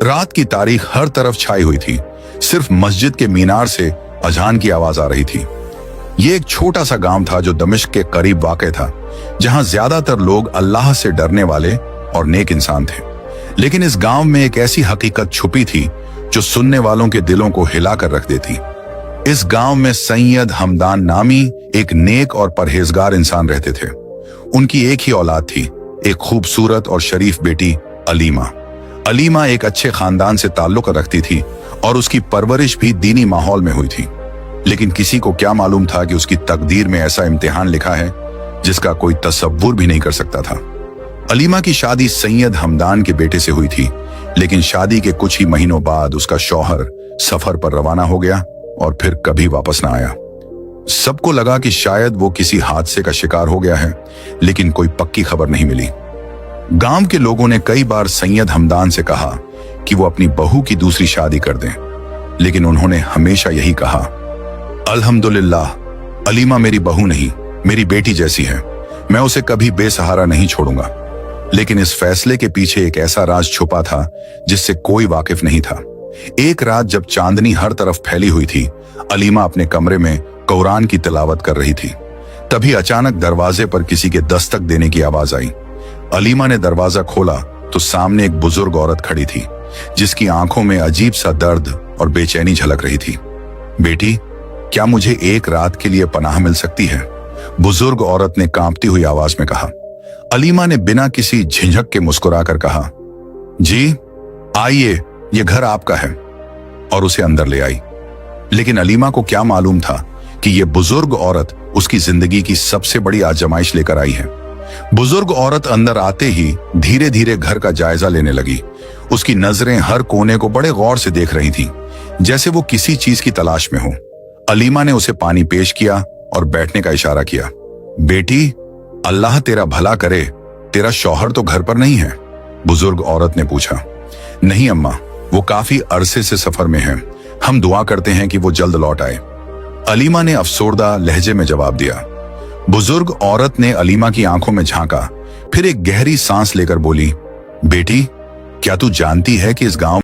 रात की तारीख हर तरफ छाई हुई थी। सिर्फ मस्जिद के मीनार से अजान की आवाज आ रही थी। ये एक छोटा सा गांव था जो दमिश्क के करीब वाक़ था, जहां ज्यादातर लोग अल्लाह से डरने वाले और नेक इंसान थे। लेकिन इस गांव में एक ऐसी हकीकत छुपी थी जो सुनने वालों के दिलों को हिलाकर रख देती। इस गांव में सैयद हमदान नामी एक नेक और परहेजगार इंसान रहते थे। उनकी एक ही औलाद थी, एक खूबसूरत और शरीफ बेटी अलीमा। अलीमा एक अच्छे खानदान से ताल्लुक रखती थी और उसकी परवरिश भी दीनी माहौल में हुई थी। लेकिन किसी को क्या मालूम था कि उसकी तकदीर में ऐसा इम्तिहान लिखा है जिसका कोई तसव्वुर भी नहीं कर सकता था। अलीमा की शादी सैयद हमदान के बेटे से हुई थी, लेकिन शादी के कुछ ही महीनों बाद उसका शौहर सफर पर रवाना हो गया और फिर कभी वापस ना आया। सबको लगा कि शायद वो किसी हादसे का शिकार हो गया है, लेकिन कोई पक्की खबर नहीं मिली। गांव के लोगों ने कई बार सैयद हमदान से कहा कि वो अपनी बहू की दूसरी शादी कर दें, लेकिन उन्होंने हमेशा यही कहा, अल्हम्दुलिल्लाह, अलीमा मेरी बहू नहीं, मेरी बेटी जैसी है। मैं उसे कभी बेसहारा नहीं छोड़ूंगा। लेकिन इस फैसले के पीछे एक ऐसा राज छुपा था जिससे कोई वाकिफ नहीं था। एक रात जब चांदनी हर तरफ फैली हुई थी, अलीमा अपने कमरे में कुरान की तिलावत कर रही थी। तभी अचानक दरवाजे पर किसी के दस्तक देने की आवाज आई। अलीमा ने दरवाजा खोला तो सामने एक बुजुर्ग औरत खड़ी थी, जिसकी आंखों में अजीब सा दर्द और बेचैनी झलक रही थी। बेटी, क्या मुझे एक रात के लिए पनाह मिल सकती है? बुजुर्ग औरत ने कांपती हुई आवाज में कहा। अलीमा ने बिना किसी झिझक के मुस्कुराकर कहा, जी आइए, ये घर आपका है, और उसे अंदर ले आई। लेकिन अलीमा को क्या मालूम था कि ये बुजुर्ग औरत उसकी जिंदगी की सबसे बड़ी आजमाइश लेकर आई है। बुजुर्ग औरत अंदर आते ही धीरे धीरे घर का जायजा लेने लगी। उसकी नजरें हर कोने को बड़े गौर से देख रही थीं, जैसे वो किसी चीज की तलाश में हो। अलीमा ने उसे पानी पेश किया और बैठने का इशारा किया। बेटी, अल्लाह तेरा भला करे, तेरा शौहर तो घर पर नहीं है? बुजुर्ग औरत ने पूछा। नहीं अम्मा, वो काफी अरसे से सफर में है। हम दुआ करते हैं कि वो जल्द लौट आए, अलीमा ने अफसोरदा लहजे में जवाब दिया। बुजुर्ग औरत ने अलीमा की आंखों में झांका, फिर एक गहरी सांस लेकर बोली, बेटी, क्या तू जानती है कि इस गांव